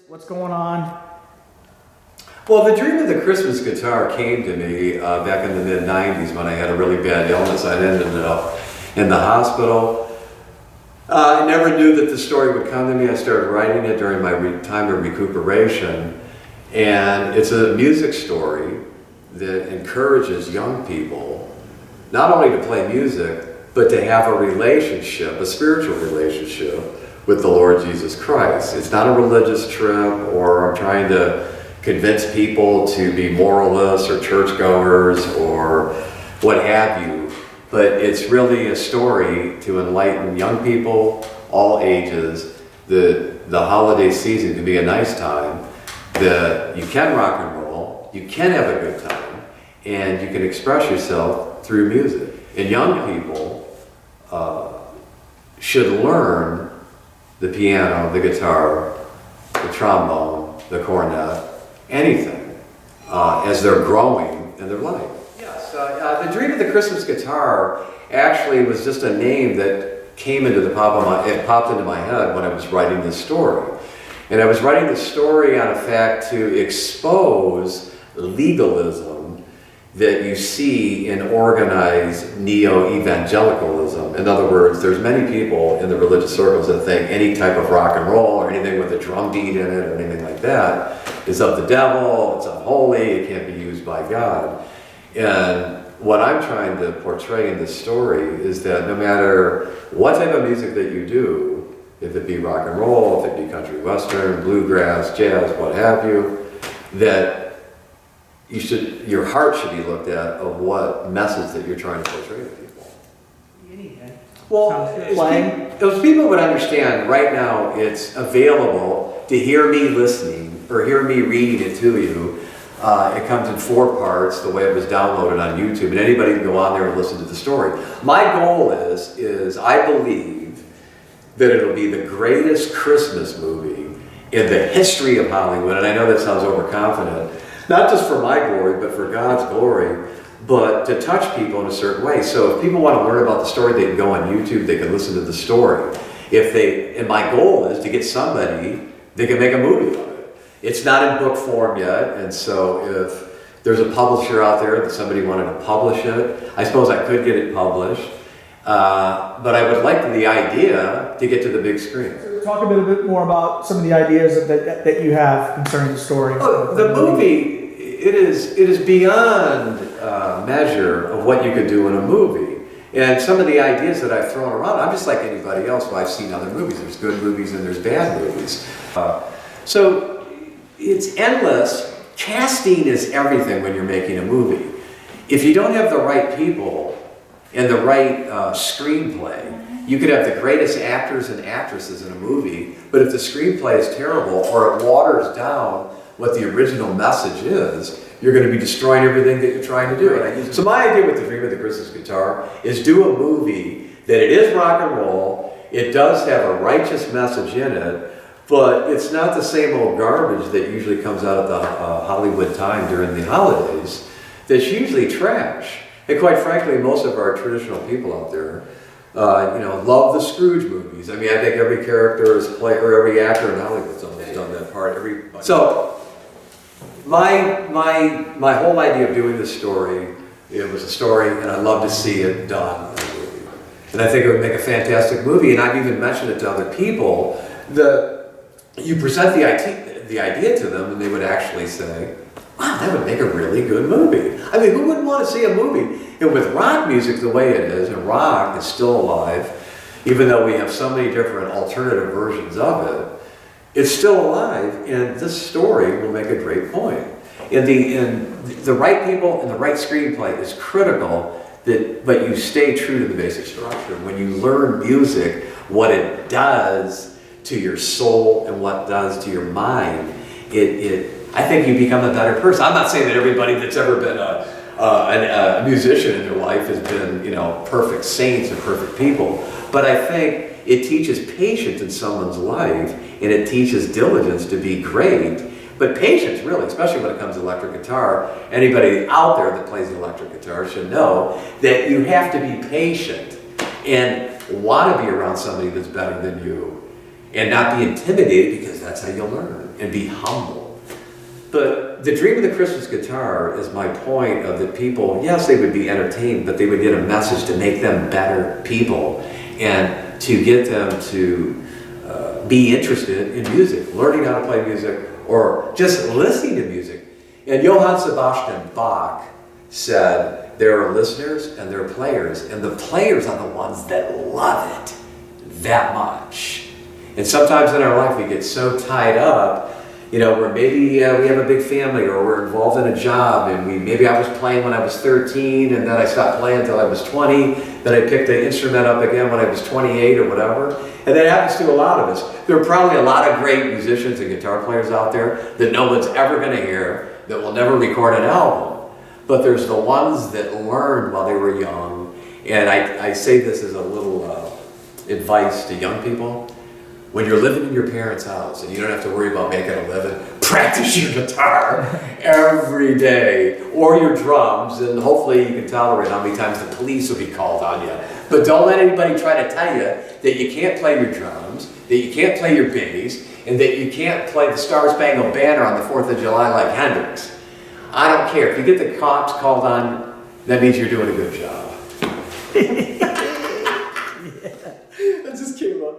What's going on? Well, the dream of the Christmas guitar came to me back in the mid-90s when I had a really bad illness. I ended up in the hospital. I never knew that the story would come to me. I started writing it during my time of recuperation. And it's a music story that encourages young people not only to play music, but to have a relationship, a spiritual relationship with the Lord Jesus Christ. It's not a religious trip, or I'm trying to convince people to be moralists or churchgoers or what have you, but it's really a story to enlighten young people, all ages. The holiday season can be a nice time, that you can rock and roll, you can have a good time, and you can express yourself through music. And young people should learn the piano, the guitar, the trombone, the cornet, anything, as they're growing in their life. Yes, the dream of the Christmas guitar actually was just a name that came into it popped into my head when I was writing this story. And I was writing this story on a fact to expose legalism that you see in organized neo-evangelicalism. In other words, there's many people in the religious circles that think any type of rock and roll or anything with a drum beat in it or anything like that is of the devil, it's unholy, it can't be used by God. And what I'm trying to portray in this story is that no matter what type of music that you do, if it be rock and roll, if it be country western, bluegrass, jazz, what have you, that your heart should be looked at of what message that you're trying to portray to people. Well, if people would understand, right now it's available to hear me listening or hear me reading it to you. It comes in 4 parts, the way it was downloaded on YouTube, and anybody can go on there and listen to the story. My goal is I believe that it'll be the greatest Christmas movie in the history of Hollywood, and I know that sounds overconfident, not just for my glory, but for God's glory, but to touch people in a certain way. So if people want to learn about the story, they can go on YouTube, they can listen to the story. And my goal is to get somebody that can make a movie of it. It's not in book form yet, and so if there's a publisher out there that somebody wanted to publish it, I suppose I could get it published. But I would like the idea to get to the big screen. Talk a bit more about some of the ideas that you have concerning the story. Oh, the movie, it is beyond measure of what you could do in a movie. And some of the ideas that I've thrown around, I'm just like anybody else. I've seen other movies. There's good movies and there's bad movies. So it's endless. Casting is everything when you're making a movie. If you don't have the right people and the right screenplay, you could have the greatest actors and actresses in a movie, but if the screenplay is terrible or it waters down what the original message is, you're going to be destroying everything that you're trying to do. So my idea with the Dream of the Christmas Guitar is do a movie that it is rock and roll, it does have a righteous message in it, but it's not the same old garbage that usually comes out of the Hollywood time during the holidays that's usually trash. And quite frankly, most of our traditional people out there love the Scrooge movies. I mean, I think every character is every actor in Hollywood's almost done that part. So, my whole idea of doing this story, it was a story, and I'd love to see it done in a movie. And I think it would make a fantastic movie. And I've even mentioned it to other people that you present the idea to them, and they would actually say, "Wow, that would make a really good movie." I mean, who wouldn't want to see a movie? And with rock music the way it is, and rock is still alive, even though we have so many different alternative versions of it, it's still alive, and this story will make a great point. And the right people and the right screenplay is critical, but you stay true to the basic structure. When you learn music, what it does to your soul and what it does to your mind, I think you become a better person. I'm not saying that everybody that's ever been a musician in their life has been, perfect saints and perfect people. But I think it teaches patience in someone's life, and it teaches diligence to be great. But patience, really, especially when it comes to electric guitar, anybody out there that plays the electric guitar should know that you have to be patient and want to be around somebody that's better than you. and not be intimidated, because that's how you learn, and be humble. But the dream of the Christmas guitar is my point of that people, yes, they would be entertained, but they would get a message to make them better people and to get them to be interested in music, learning how to play music, or just listening to music. And Johann Sebastian Bach said, there are listeners and there are players, and the players are the ones that love it that much. And sometimes in our life we get so tied up, where maybe we have a big family, or we're involved in a job, and maybe I was playing when I was 13, and then I stopped playing until I was 20, then I picked the instrument up again when I was 28 or whatever. And that happens to a lot of us. There are probably a lot of great musicians and guitar players out there that no one's ever going to hear, that will never record an album. But there's the ones that learned while they were young. And I say this as a little advice to young people. When you're living in your parents' house and you don't have to worry about making a living, practice your guitar every day, or your drums, and hopefully you can tolerate how many times the police will be called on you. But don't let anybody try to tell you that you can't play your drums, that you can't play your bass, and that you can't play the Star Spangled Banner on the 4th of July like Hendrix. I don't care. If you get the cops called on, that means you're doing a good job. That just came up.